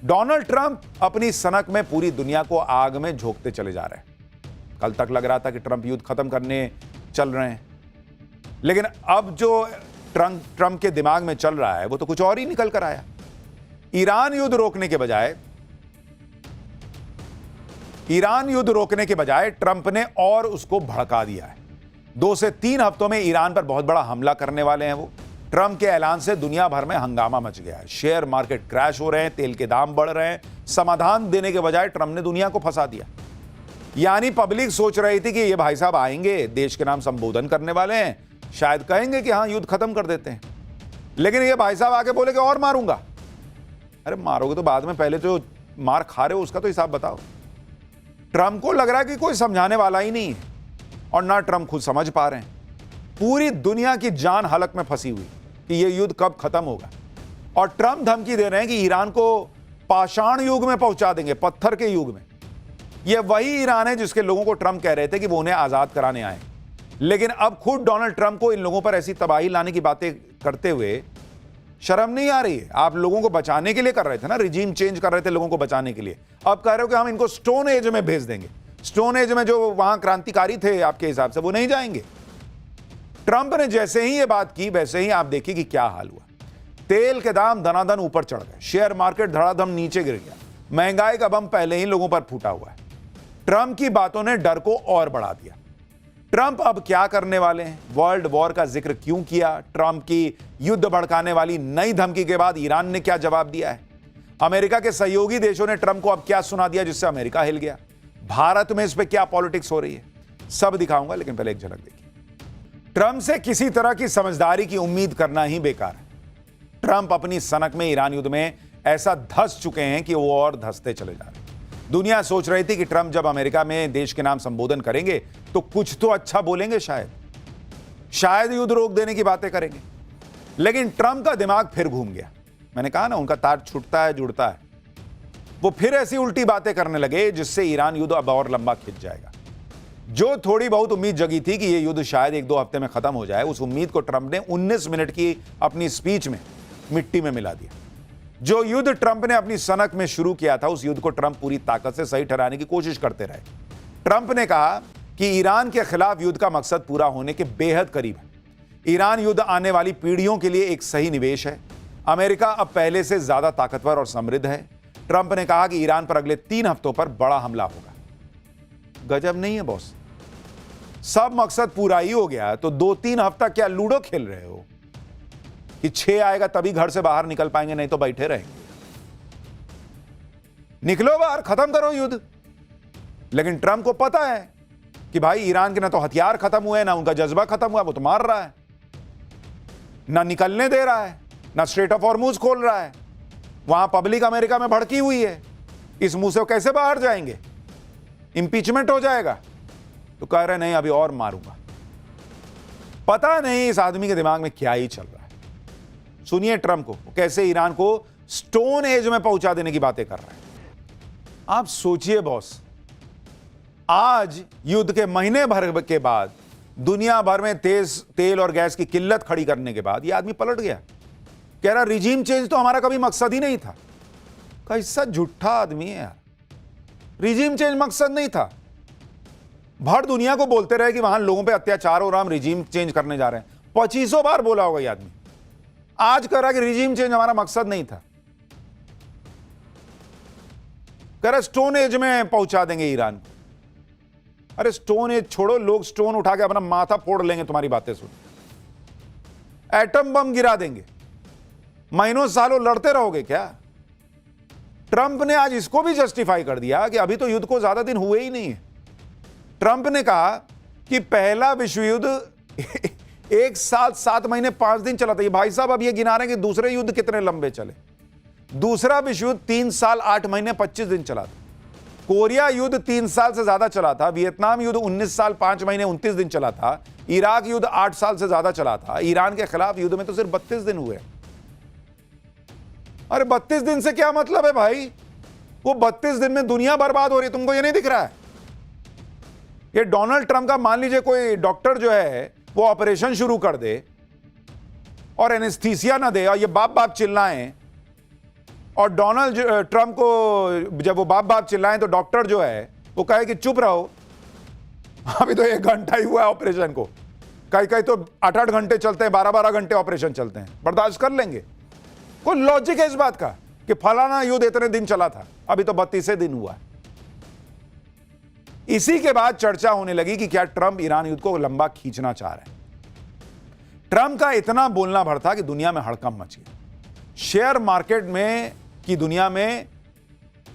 Donald Trump अपनी सनक में पूरी दुनिया को आग में झोंकते चले जा रहे हैं। कल तक लग रहा था कि ट्रंप युद्ध खत्म करने चल रहे हैं, लेकिन अब जो ट्रंप के दिमाग में चल रहा है वो तो कुछ और ही निकल कर आया। ईरान युद्ध रोकने के बजाय ट्रंप ने और उसको भड़का दिया है। 2 से 3 हफ्तों में ईरान पर बहुत बड़ा हमला करने वाले हैं वो। ट्रंप के ऐलान से दुनिया भर में हंगामा मच गया है। शेयर मार्केट क्रैश हो रहे हैं, तेल के दाम बढ़ रहे हैं। समाधान देने के बजाय ट्रंप ने दुनिया को फंसा दिया। यानी पब्लिक सोच रही थी कि ये भाई साहब आएंगे, देश के नाम संबोधन करने वाले हैं, शायद कहेंगे कि हां युद्ध खत्म कर देते हैं, लेकिन ये भाई साहब आके बोले कि और मारूंगा। अरे मारोगे तो बाद में, पहले जो मार खा रहे हो उसका तो हिसाब बताओ। ट्रंप को लग रहा है कि कोई समझाने वाला ही नहीं है, और ना ट्रंप खुद समझ पा रहे हैं। पूरी दुनिया की जान हलक में फंसी हुई कि यह युद्ध कब खत्म होगा, और ट्रंप धमकी दे रहे हैं कि ईरान को पाषाण युग में पहुंचा देंगे, पत्थर के युग में। यह वही ईरान है जिसके लोगों को ट्रंप कह रहे थे कि वो उन्हें आजाद कराने आए, लेकिन अब खुद डोनाल्ड ट्रंप को इन लोगों पर ऐसी तबाही लाने की बातें करते हुए शर्म नहीं आ रही है। आप लोगों को बचाने के लिए कर रहे थे ना, रिजीम चेंज कर रहे थे लोगों को बचाने के लिए। अब कह रहे हो कि हम इनको स्टोन एज में भेज देंगे। स्टोन एज में जो वहां क्रांतिकारी थे आपके हिसाब से, वो नहीं जाएंगे। ट्रंप ने जैसे ही ये बात की, वैसे ही आप देखिए कि क्या हाल हुआ। तेल के दाम दनादन ऊपर चढ़ गए, शेयर मार्केट धड़ाधम नीचे गिर गया, महंगाई का बम पहले ही लोगों पर फूटा हुआ है। ट्रंप की बातों ने डर को और बढ़ा दिया। ट्रंप अब क्या करने वाले हैं, वर्ल्ड वॉर का जिक्र क्यों किया, ट्रंप की युद्ध भड़काने वाली नई धमकी के बाद ईरान ने क्या जवाब दिया है, अमेरिका के सहयोगी देशों ने ट्रंप को अब क्या सुना दिया जिससे अमेरिका हिल गया, भारत में इस पे क्या पॉलिटिक्स हो रही है, सब दिखाऊंगा। लेकिन पहले एक झलक देखिए। ट्रंप से किसी तरह की समझदारी की उम्मीद करना ही बेकार है। ट्रंप अपनी सनक में ईरान युद्ध में ऐसा धंस चुके हैं कि वो और धंसते चले जा रहे हैं। दुनिया सोच रही थी कि ट्रंप जब अमेरिका में देश के नाम संबोधन करेंगे तो कुछ तो अच्छा बोलेंगे, शायद युद्ध रोक देने की बातें करेंगे, लेकिन ट्रंप का दिमाग फिर घूम गया। मैंने कहा ना, उनका तार छूटता है जुड़ता है। वो फिर ऐसी उल्टी बातें करने लगे जिससे ईरान युद्ध अब और लंबा खिंच जाएगा। जो थोड़ी बहुत उम्मीद जगी थी कि यह युद्ध शायद 1-2 हफ्ते में खत्म हो जाए, उस उम्मीद को ट्रंप ने 19 मिनट की अपनी स्पीच में मिट्टी में मिला दिया। जो युद्ध ट्रंप ने अपनी सनक में शुरू किया था, उस युद्ध को ट्रंप पूरी ताकत से सही ठहराने की कोशिश करते रहे। ट्रंप ने कहा कि ईरान के खिलाफ युद्ध का मकसद पूरा होने के बेहद करीब है। ईरान युद्ध आने वाली पीढ़ियों के लिए एक सही निवेश है। अमेरिका अब पहले से ज्यादा ताकतवर और समृद्ध है। ट्रंप ने कहा कि ईरान पर अगले 3 हफ्तों पर बड़ा हमला होगा। गजब नहीं है बॉस, सब मकसद पूरा ही हो गया तो 2-3 हफ्ता क्या लूडो खेल रहे हो कि 6 आएगा तभी घर से बाहर निकल पाएंगे, नहीं तो बैठे रहेंगे। निकलो बाहर, खत्म करो युद्ध। लेकिन ट्रंप को पता है कि भाई ईरान के ना तो हथियार खत्म हुए, ना उनका जज्बा खत्म हुआ, वो तो मार रहा है, ना निकलने दे रहा है, ना स्ट्रेट ऑफ हॉर्मुज खोल रहा है। वहां पब्लिक अमेरिका में भड़की हुई है, इस मुंह से वो कैसे बाहर जाएंगे, इंपीचमेंट हो जाएगा। तो कह रहे नहीं, अभी और मारूंगा। पता नहीं इस आदमी के दिमाग में क्या ही चल रहा है। सुनिए ट्रंप को कैसे ईरान को स्टोन एज में पहुंचा देने की बातें कर रहे हैं। आप सोचिए बॉस, आज युद्ध के महीने भर के बाद, दुनिया भर में तेल और गैस की किल्लत खड़ी करने के बाद, यह आदमी पलट गया, कह रहा रिजीम चेंज तो हमारा कभी मकसद ही नहीं था। कैसा झूठा आदमी है यार, रिजीम चेंज मकसद नहीं था। भर दुनिया को बोलते रहे कि वहां लोगों पे अत्याचार हो रहा, हम रिजीम चेंज करने जा रहे हैं। 2500 बार बोला होगा ये आदमी, आज कह रहा कि रिजीम चेंज हमारा मकसद नहीं था। कह रहा स्टोन एज में पहुंचा देंगे ईरान को। अरे स्टोन एज छोड़ो, लोग स्टोन उठा के अपना माथा फोड़ लेंगे तुम्हारी बातें सुन। एटम बम गिरा देंगे, महीनों सालों लड़ते रहोगे क्या। ट्रंप ने आज इसको भी जस्टिफाई कर दिया कि अभी तो युद्ध को ज्यादा दिन हुए ही नहीं है। ट्रंप ने कहा कि पहला विश्व युद्ध 1 साल 7 महीने 5 दिन चला था। ये भाई साहब अब ये गिना रहे हैं कि दूसरे युद्ध कितने लंबे चले। दूसरा विश्व युद्ध 3 साल 8 महीने 25 दिन चला था। कोरिया युद्ध 3 साल से ज्यादा चला था। वियतनाम युद्ध 19 साल 5 महीने 29 दिन चला था। इराक युद्ध 8 साल से ज्यादा चला था। ईरान के खिलाफ युद्ध में तो सिर्फ 32 दिन हुए। अरे 32 दिन से क्या मतलब है भाई, वो 32 दिन में दुनिया बर्बाद हो रही है, तुमको ये नहीं दिख रहा है। ये डोनाल्ड ट्रंप का मान लीजिए कोई डॉक्टर जो है वो ऑपरेशन शुरू कर दे और एनेस्थीसिया ना दे और ये बाप बाप चिल्लाएं और डोनाल्ड ट्रंप को जब वो बाप बाप चिल्लाएं तो डॉक्टर जो है वो कहे कि चुप रहो, अभी तो 1 घंटा ही हुआ है ऑपरेशन को, कहीं कहीं तो 8-8 घंटे चलते हैं, 12-12 घंटे ऑपरेशन चलते हैं, बर्दाश्त कर लेंगे। कोई लॉजिक है इस बात का कि फलाना युद्ध इतने दिन चला था, अभी तो 32 दिन हुआ है। इसी के बाद चर्चा होने लगी कि क्या ट्रंप ईरान युद्ध को लंबा खींचना चाह रहे हैं। ट्रंप का इतना बोलना भर था कि दुनिया में हड़कंप मच गया। शेयर मार्केट में की दुनिया में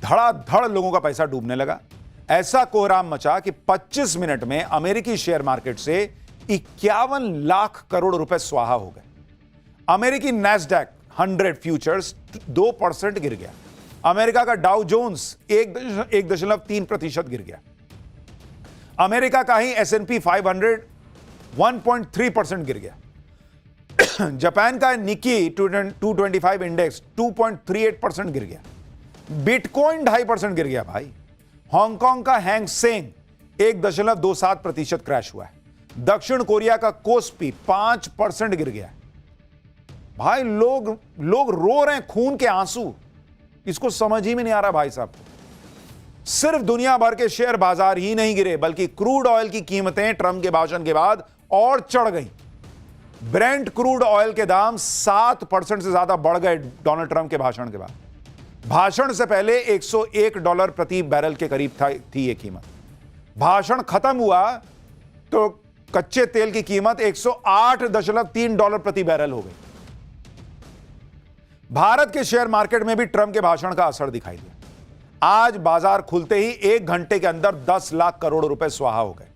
धड़ाधड़ लोगों का पैसा डूबने लगा। ऐसा कोहराम मचा कि 25 मिनट में अमेरिकी शेयर मार्केट से 51 लाख करोड़ रुपए स्वाहा हो गए। अमेरिकी नैस्डैक 100 फ्यूचर्स 2% गिर गया। अमेरिका का डाउ जोन्स 1.3% गिर गया। अमेरिका का ही S&P 500 1.3% गिर गया। जापान का निकी 225 इंडेक्स 2.38% गिर गया। बिटकॉइन 2.5% गिर गया भाई। हांगकांग का हैंग सेंग 1.27% क्रैश हुआ है। दक्षिण कोरिया का कोस्पी 5% गिर गया। भाई लोग रो रहे हैं खून के आंसू। इसको समझ ही में नहीं आ रहा भाई साहब। सिर्फ दुनिया भर के शेयर बाजार ही नहीं गिरे, बल्कि क्रूड ऑयल की कीमतें ट्रंप के भाषण के बाद और चढ़ गई। ब्रेंट क्रूड ऑयल के दाम 7% से ज्यादा बढ़ गए डोनाल्ड ट्रंप के भाषण के बाद। भाषण से पहले $101 प्रति बैरल के करीब थी यह कीमत। भाषण खत्म हुआ तो कच्चे तेल की कीमत $108.3 प्रति बैरल हो गई। भारत के शेयर मार्केट में भी ट्रंप के भाषण का असर दिखाई दिया। आज बाजार खुलते ही 1 घंटे के अंदर 10 लाख करोड़ रुपए स्वाहा हो गए।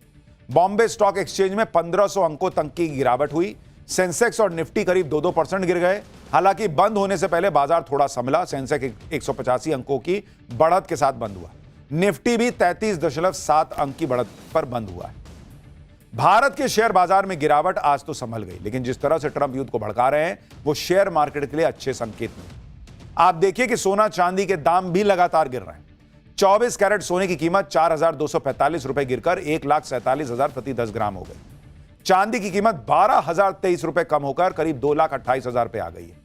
बॉम्बे स्टॉक एक्सचेंज में 1500 अंकों तक की गिरावट हुई। सेंसेक्स और निफ्टी करीब 2-2% गिर गए। हालांकि बंद होने से पहले बाजार थोड़ा संभला। सेंसेक्स 185 अंकों की बढ़त के साथ बंद हुआ। निफ्टी भी 33.7 अंक की बढ़त पर बंद हुआ है। भारत के शेयर बाजार में गिरावट आज तो संभल गई, लेकिन जिस तरह से ट्रंप युद्ध को भड़का रहे हैं वो शेयर मार्केट के लिए अच्छे संकेत नहीं। आप देखिए कि सोना चांदी के दाम भी लगातार गिर रहे हैं। 24 कैरेट सोने की कीमत 4,245 रुपए गिरकर 1,47,000 प्रति 10 ग्राम हो गई। चांदी की कीमत 12,023 रुपए कम होकर करीब 2,28,000 पे आ गई है।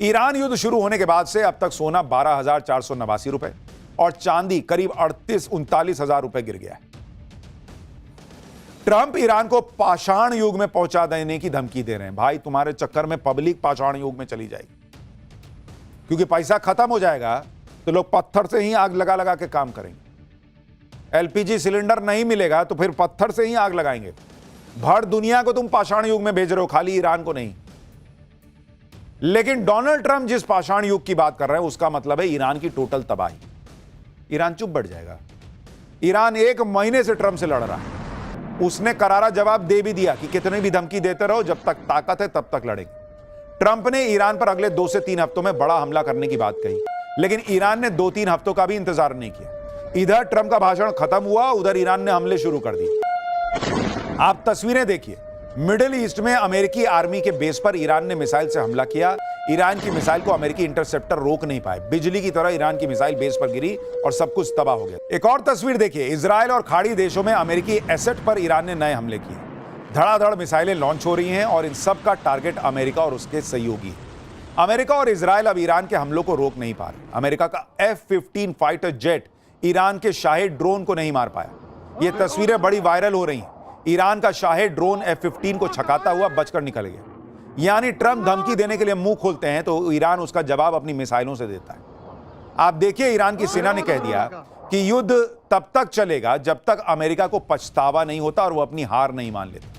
ईरान युद्ध शुरू होने के बाद से अब तक सोना 12,489 रुपए और चांदी करीब 39,000 रुपए गिर गया है। ट्रंप ईरान को पाषाण युग में पहुंचा देने की धमकी दे रहे हैं। भाई तुम्हारे चक्कर में पब्लिक पाषाण युग में चली जाएगी, क्योंकि पैसा खत्म हो जाएगा तो लोग पत्थर से ही आग लगा लगा के काम करेंगे। एलपीजी सिलेंडर नहीं मिलेगा तो फिर पत्थर से ही आग लगाएंगे। भर दुनिया को तुम पाषाण युग में भेज रहे हो, खाली ईरान को नहीं। लेकिन डोनाल्ड ट्रंप जिस पाषाण युग की बात कर रहे हैं उसका मतलब है ईरान की टोटल तबाही। ईरान चुप बैठ जाएगा। ईरान 1 महीने से ट्रंप से लड़ रहा है। उसने करारा जवाब दे भी दिया कि कितनी भी धमकी देते रहो, जब तक ताकत है तब तक लड़ेंगे। ट्रंप ने ईरान पर अगले 2 से 3 हफ्तों में बड़ा हमला करने की बात कही, लेकिन ईरान ने 2-3 हफ्तों का भी इंतजार नहीं किया। इधर ट्रंप का भाषण खत्म हुआ, उधर ईरान ने हमले शुरू कर दिए। आप तस्वीरें देखिए। मिडिल ईस्ट में अमेरिकी आर्मी के बेस पर ईरान ने मिसाइल से हमला किया। ईरान की मिसाइल को अमेरिकी इंटरसेप्टर रोक नहीं पाए। बिजली की तरह ईरान की मिसाइल बेस पर गिरी और सब कुछ तबाह हो गया। एक और तस्वीर देखिए। इजराइल और खाड़ी देशों में अमेरिकी एसेट पर ईरान ने नए हमले किए। धड़ाधड़ मिसाइलें लॉन्च हो रही हैं और इन सब का टारगेट अमेरिका और उसके सहयोगी है। अमेरिका और इजराइल अब ईरान के हमलों को रोक नहीं पा रहे। अमेरिका का F-15 फाइटर जेट ईरान के शाहिद ड्रोन को नहीं मार पाया। ये तस्वीरें बड़ी वायरल हो रही हैं। ईरान का शाहिद ड्रोन F-15 को छकाता हुआ बचकर निकल गया। यानी ट्रंप धमकी देने के लिए मुंह खोलते हैं तो ईरान उसका जवाब अपनी मिसाइलों से देता है। आप देखिए, ईरान की सेना ने कह दिया कि युद्ध तब तक चलेगा जब तक अमेरिका को पछतावा नहीं होता और वो अपनी हार नहीं मान लेता।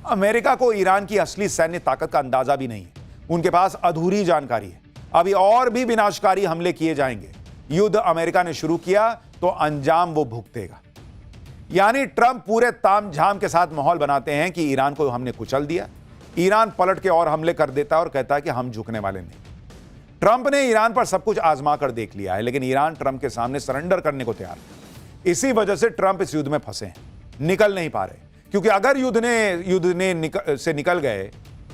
अमेरिका को ईरान की असली सैन्य ताकत का अंदाजा भी नहीं है। उनके पास अधूरी जानकारी है। अभी और भी विनाशकारी हमले किए जाएंगे। युद्ध अमेरिका ने शुरू किया तो अंजाम वो भुगतेगा। यानी ट्रंप पूरे तामझाम के साथ माहौल बनाते हैं कि ईरान को हमने कुचल दिया। ईरान पलट के और हमले कर देता है और कहता है कि हम झुकने वाले नहीं। ट्रंप ने ईरान पर सब कुछ आजमा कर देख लिया है, लेकिन ईरान ट्रंप के सामने सरेंडर करने को तैयार है। इसी वजह से ट्रंप इस युद्ध में फंसे हैं, निकल नहीं पा रहे। क्योंकि अगर युद्ध से निकल गए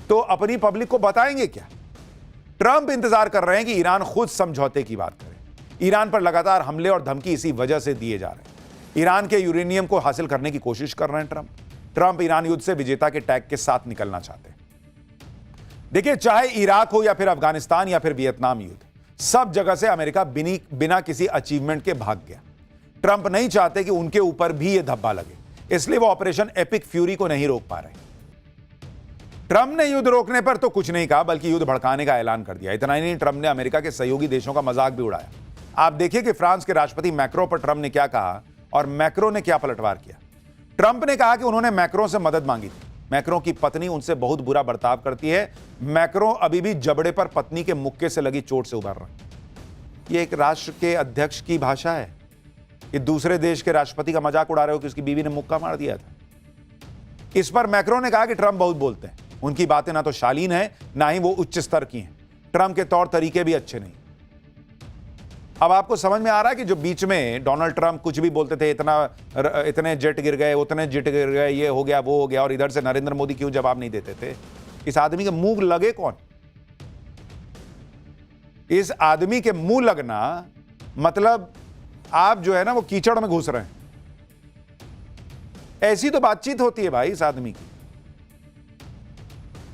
तो अपनी पब्लिक को बताएंगे क्या? ट्रंप इंतजार कर रहे हैं कि ईरान खुद समझौते की बात करे। ईरान पर लगातार हमले और धमकी इसी वजह से दिए जा रहे हैं। ईरान के यूरेनियम को हासिल करने की कोशिश कर रहे हैं ट्रंप ईरान युद्ध से विजेता के टैग के साथ निकलना चाहते हैं। देखिए, चाहे इराक हो या फिर अफगानिस्तान या फिर वियतनाम युद्ध, सब जगह से अमेरिका बिना किसी अचीवमेंट के भाग गया। ट्रंप नहीं चाहते कि उनके ऊपर भी यह धब्बा लगे, इसलिए वो ऑपरेशन एपिक फ्यूरी को नहीं रोक पा रहे। ट्रंप ने युद्ध रोकने पर तो कुछ नहीं कहा, बल्कि युद्ध भड़काने का ऐलान कर दिया। इतना ही नहीं, ट्रंप ने अमेरिका के सहयोगी देशों का मजाक भी उड़ाया। आप देखिए कि फ्रांस के राष्ट्रपति मैक्रो पर ट्रंप ने क्या कहा और मैक्रो ने क्या पलटवार किया। ट्रंप ने कहा कि उन्होंने मैक्रो से मदद मांगी थी। मैक्रो की पत्नी उनसे बहुत बुरा बर्ताव करती है। मैक्रो अभी भी जबड़े पर पत्नी के मुक्के से लगी चोट से उबर रहा है। यह एक राष्ट्र के अध्यक्ष की भाषा है कि दूसरे देश के राष्ट्रपति का मजाक उड़ा रहे हो कि उसकी बीवी ने मुक्का मार दिया था। इस पर मैक्रो ने कहा कि ट्रंप बहुत बोलते हैं, उनकी बातें ना तो शालीन है, ना ही वो उच्च स्तर की हैं। ट्रंप के तौर तरीके भी अच्छे नहीं। अब आपको समझ में आ रहा है कि जो बीच में डोनाल्ड ट्रंप कुछ भी बोलते थे, इतने जेट गिर गए, उतने जेट गिर गए, ये हो गया वो हो गया, और इधर से नरेंद्र मोदी क्यों जवाब नहीं देते थे। इस आदमी के मुंह लगे कौन? इस आदमी के मुंह लगना मतलब आप जो है ना वो कीचड़ में घुस रहे हैं। ऐसी तो बातचीत होती है भाई इस आदमी की,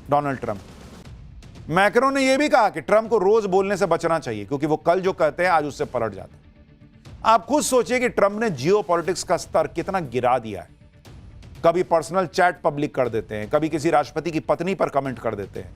डोनाल्ड ट्रंप। मैक्रो ने यह भी कहा कि ट्रंप को रोज बोलने से बचना चाहिए, क्योंकि वो कल जो कहते हैं आज उससे पलट जाते हैं। आप खुद सोचिए कि ट्रंप ने जियोपॉलिटिक्स का स्तर कितना गिरा दिया है। कभी पर्सनल चैट पब्लिक कर देते हैं, कभी किसी राष्ट्रपति की पत्नी पर कमेंट कर देते हैं,